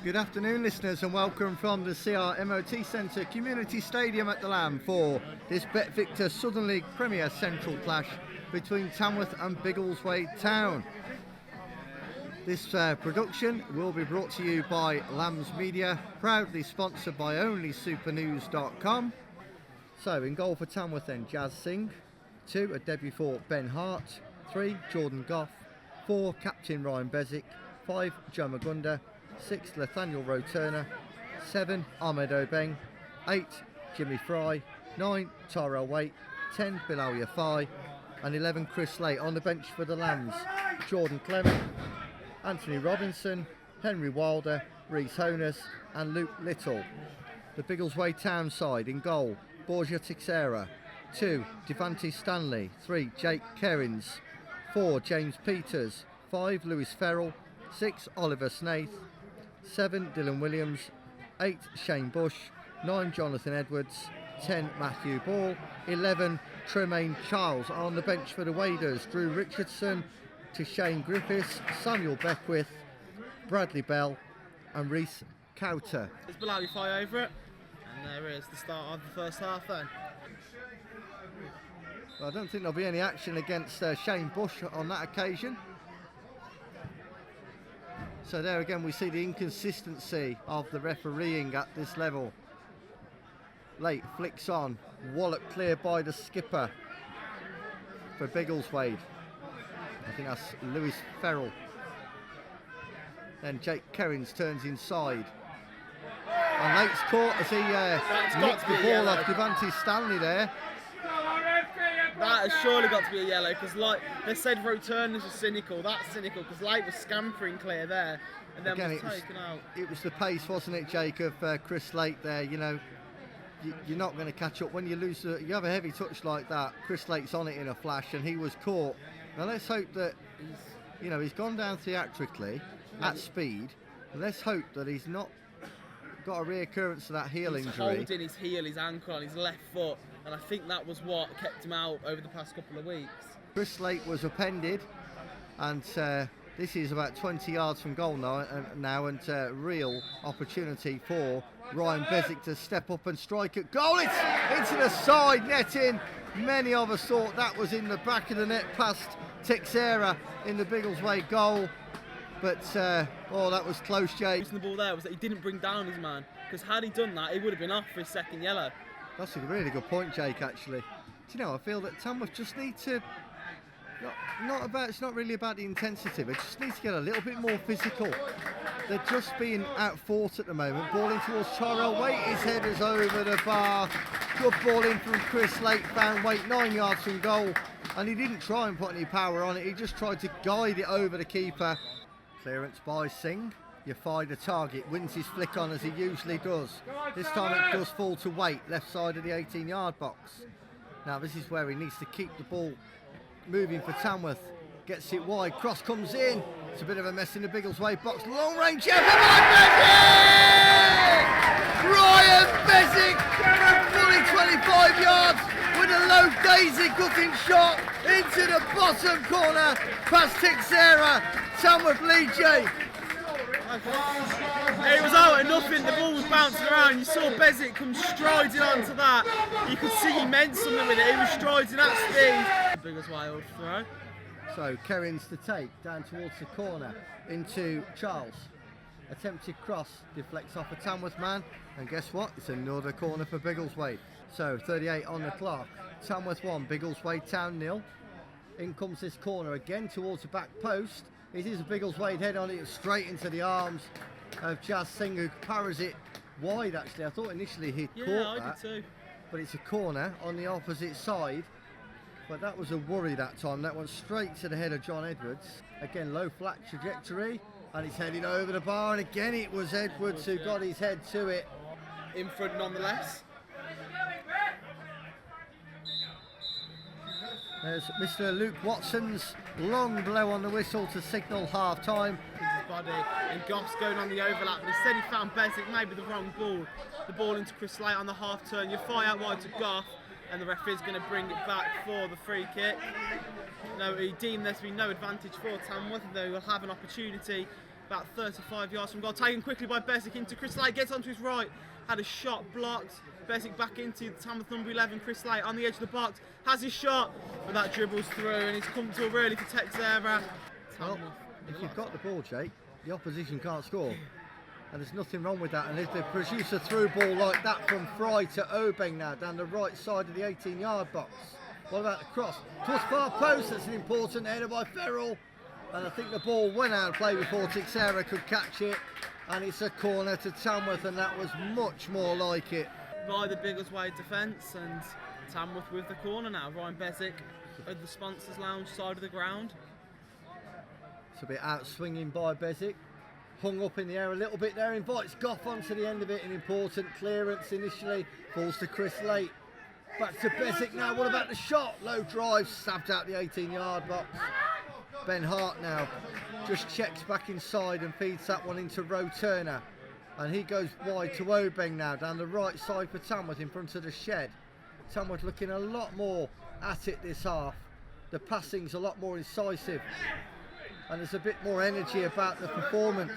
Good afternoon, listeners, and welcome from the CR MOT Centre Community Stadium at the Lamb for this Bet Victor Southern League Premier Central clash between Tamworth and Biggleswade Town. This production will be brought to you by Lambs Media, proudly sponsored by OnlySuperNews.com. So, in goal for Tamworth then, Jazz Singh. 2, a debut for Ben Hart. 3, Jordan Goff. 4, Captain Ryan Bezic. 5, Joe Magunda. 6, Nathaniel Rowe-Turner. 7, Ahmed Obeng. 8, Jimmy Fry. 9, Tyrell Waite. 10, Bilal Yafai. And 11, Chris Slate. On the bench for the Lambs, Jordan Clement, Anthony Robinson, Henry Wilder, Reese Honus and Luke Little. The Biggleswade Town side in goal, Borgia Tixera. 2, Devante Stanley. 3, Jake Kerins. 4, James Peters. 5, Lewis Ferrell. 6, Oliver Snaith. 7, Dylan Williams. 8, Shane Bush. 9, Jonathan Edwards. 10, Matthew Ball. 11, Tremaine Charles. On the bench for the Waders, Drew Richardson, to Shane Griffiths, Samuel Beckwith, Bradley Bell and Reese Cowter. It's Bilal Yafai over it, and there is the start of the first half then. Well, I don't think there'll be any action against Shane Bush on that occasion. So there again we see the inconsistency of the refereeing at this level. Late flicks on, wallop clear by the skipper for Biggleswade. I think that's Lewis Ferrell. Then Jake Kerins turns inside. And Late's caught as he nicked the ball off Devante Stanley there. That has surely got to be a yellow, because like they said Rowe-Turners was cynical. That's cynical because Late was scampering clear there and then again, was taken out. It was the pace, wasn't it, Jake, of Chris Slate there. You know, you're not going to catch up when you lose. You have a heavy touch like that. Chris Slate's on it in a flash, and he was caught. Now let's hope that he's gone down theatrically at speed. Let's hope that he's not got a reoccurrence of that heel injury. He's holding his heel, his ankle, on his left foot, and I think that was what kept him out over the past couple of weeks. Chris Slate was appended, and this is about 20 yards from goal now, and real opportunity for Ryan Bezic to step up and strike at goal. It's into the side netting. Many of us thought that was in the back of the net past Tixera in the Biggleswade goal. But, that was close, Jake. The ball there was that he didn't bring down his man, because had he done that, he would have been off for his second yellow. That's a really good point, Jake, actually. Do you know, I feel that Tamworth just need to... It's not really about the intensity, but just need to get a little bit more physical. They're just being outfought at the moment. Ball in towards Tyrell Waite, his header's over the bar. Good ball in from Chris Slate, found Waite 9 yards from goal, and he didn't try and put any power on it, he just tried to guide it over the keeper. Clearance by Singh. Yafai the target, wins his flick on as he usually does. This time it does fall to Waite, left side of the 18-yard box. Now this is where he needs to keep the ball moving for Tamworth. Gets it wide, cross comes in. It's a bit of a mess in the Biggleswade box. Long range effort by Ryan Bezic from fully 25 yards with a low daisy cutting shot into the bottom corner past Tixera. Tamworth lead, Jay. It was out of nothing, the ball was bouncing around. You saw Bezic come striding onto that. You could see he meant something with it. He was striding at speed. Biggleswade throw. So Kerins to take down towards the corner into Charles. Attempted cross, deflects off a Tamworth man, and guess what? It's another corner for Biggleswade. So 38 on the clock. Tamworth 1, Biggleswade Town 0. In comes this corner again towards the back post. It is a Biggleswade head on it, straight into the arms of Jazz Singh, who parries it wide actually. I thought initially he'd caught that. I did too. But it's a corner on the opposite side. But that was a worry that time. That went straight to the head of John Edwards. Again, low flat trajectory, and he's heading over the bar, and again it was Edwards who got his head to it. In front nonetheless. There's Mr. Luke Watson's long blow on the whistle to signal half time. His body, and Goff's going on the overlap, but he said he found Bezic, maybe the wrong ball. The ball into Chris Slate on the half turn. You fire out wide to Goff, and the referee's going to bring it back for the free kick. No, he deemed there to be no advantage for Tamworth, though he'll have an opportunity about 35 yards from goal. Taken quickly by Besic into Chris Lake, gets onto his right, had a shot blocked. Besic back into the Tamworth number 11, Chris Lake on the edge of the box, has his shot, but that dribbles through and he's comfortable really for Texera. Well, if you've got the ball, Jake, the opposition can't score. And there's nothing wrong with that. And if they produce a through ball like that from Fry to Obeng now, down the right side of the 18-yard box. What about the cross? Towards far post, that's an important header by Ferrell. And I think the ball went out of play before Texera could catch it. And it's a corner to Tamworth, and that was much more like it. By the Biggleswade defence, and Tamworth with the corner now. Ryan Besic at the sponsors lounge side of the ground. It's a bit out swinging by Besic. Hung up in the air a little bit there, invites Goff onto the end of it. An important clearance initially, falls to Chris Late. Back to Besic now. What about the shot? Low drive, stabbed out the 18-yard box. Ben Hart now just checks back inside and feeds that one into Roe Turner. And he goes wide to Obeng now, down the right side for Tamworth in front of the shed. Tamworth looking a lot more at it this half. The passing's a lot more incisive. And there's a bit more energy about the performance.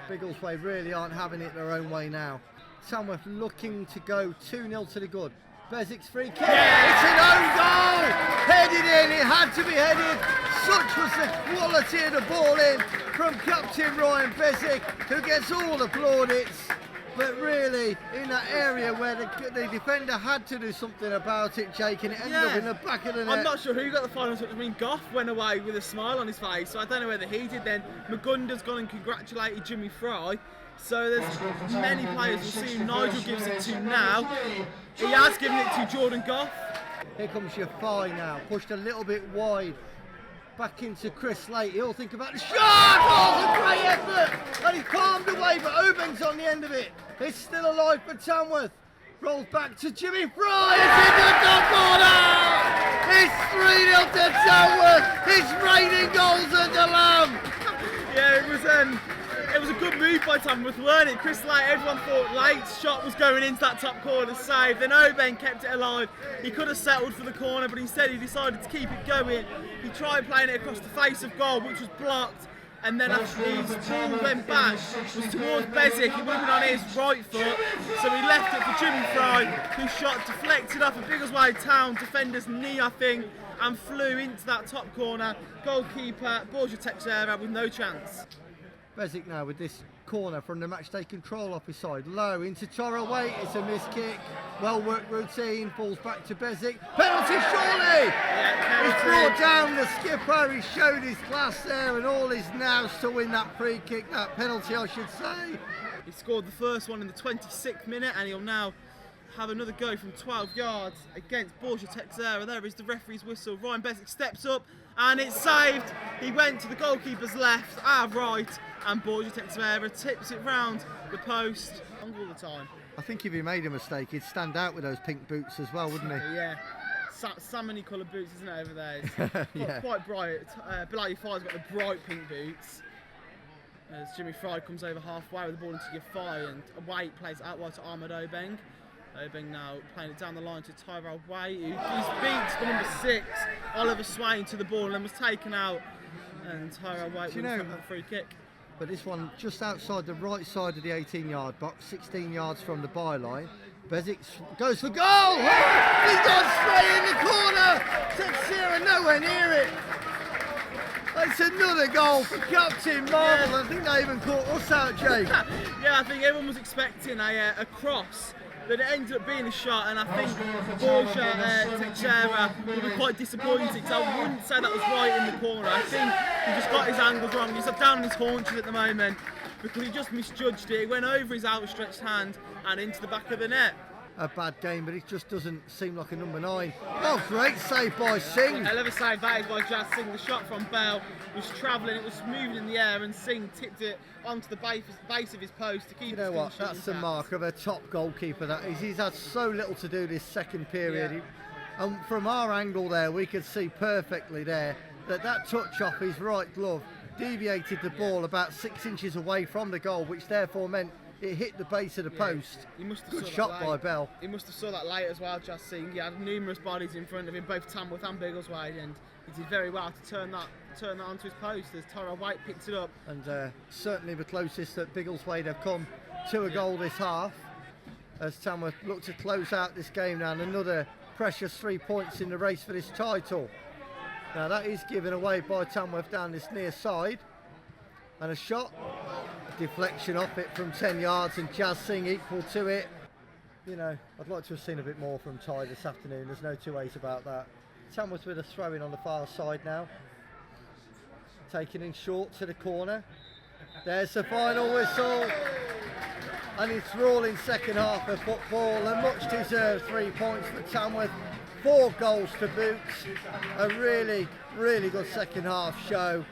Biggleswade really aren't having it their own way now. Tamworth looking to go 2-0 to the good. Besic's free kick. Yeah. It's an own goal! Headed in, it had to be headed. Such was the quality of the ball in from Captain Ryan Besic, who gets all the plaudits. But really, in that area where the defender had to do something about it, Jake, and it ended up in the back of the net. I'm not sure who got the final touch. I mean, Goff went away with a smile on his face, so I don't know whether he did then. Magunda's gone and congratulated Jimmy Fry. So there's many players. We'll see who Nigel gives it to now. He has given it to Jordan Goff. Here comes your Fry now, pushed a little bit wide. Back into Chris Late, he'll think about the shot! Oh, a great effort! And he's palmed away, but Obeng's on the end of it. It's still alive for Tamworth. Rolls back to Jimmy Fry, it's in the top corner! It's 3-0 to Tamworth! It's raining goals at the Lamb! Yeah, it was a good move by Tamworth, weren't it? Chris Late, everyone thought Late's shot was going into that top corner save. Then Obeng kept it alive. He could have settled for the corner, but instead he decided to keep it going. He tried playing it across the face of goal, which was blocked. And then after his ball went back, was towards Besic. He would have been on his right foot, so he left it for Jimmy Fry, who shot deflected off a Biggleswade Town defender's knee, I think, and flew into that top corner. Goalkeeper Borja Texera with no chance. Besic now with this corner from the match day control off his side. Low into Torroway, it's a missed kick. Well worked routine, falls back to Besic. Penalty surely! Yeah, he's brought down the skipper, he showed his class there and all his nous to win that free kick, that penalty I should say. He scored the first one in the 26th minute and he'll now have another go from 12 yards against Borja Texera. There is the referee's whistle. Ryan Besic steps up and it's saved. He went to the goalkeeper's left, our right, and Borja Texera tips it round the post all the time. I think if he made a mistake, he'd stand out with those pink boots as well, wouldn't he? Yeah. Salmon-y coloured boots, isn't it, over there? It's quite bright. Bilal Fry's got the bright pink boots. As Jimmy Fry comes over halfway with the ball into your Fry, and Waite plays it out wide to Ahmed Obeng. Obeng now playing it down the line to Tyrell Waite, who beats the number 6, Oliver Swain, to the ball and then was taken out. And Tyrell Waite wins the free kick. But this one just outside the right side of the 18-yard box, 16 yards from the byline. Besic goes for goal! Oh, he's gone straight in the corner! Texera nowhere near it! It's another goal for Captain Marvel. I think they even caught us out, Jake. Yeah, I think everyone was expecting a cross, but it ended up being a shot, and I think Borja Texera will be quite disappointed because I wouldn't say that was right in the corner. I think he just got his angles wrong. He's down on his haunches at the moment because he just misjudged it. It went over his outstretched hand and into the back of the net. A bad game, but it just doesn't seem like a number 9. Oh, great save by Singh. Hell of a save that is by Jazz Singh. The shot from Bell was travelling, it was moving in the air, and Singh tipped it onto the base of his post to keep it. You know what? That's the mark of a top goalkeeper. That is. He's had so little to do this second period. Yeah. And from our angle there, we could see perfectly there that touch off his right glove deviated the ball about 6 inches away from the goal, which therefore meant it hit the base of the post. He must have Good saw shot that by late. Bell. He must have saw that late as well, Jazz Singh. He had numerous bodies in front of him, both Tamworth and Biggleswade, and he did very well to turn that onto his post as Tara White picked it up. And certainly the closest that Biggleswade have come to a goal this half, as Tamworth look to close out this game now, and another precious 3 points in the race for this title. Now that is given away by Tamworth down this near side, and a shot, a deflection off it from 10 yards, and Jazz Singh equal to it. You know, I'd like to have seen a bit more from Ty this afternoon, there's no two ways about that. Tamworth with a throw in on the far side now, taken in short to the corner. There's the final whistle, and it's rolling second half of football, a much deserved 3 points for Tamworth, 4 goals to boot. A really, really good second half show.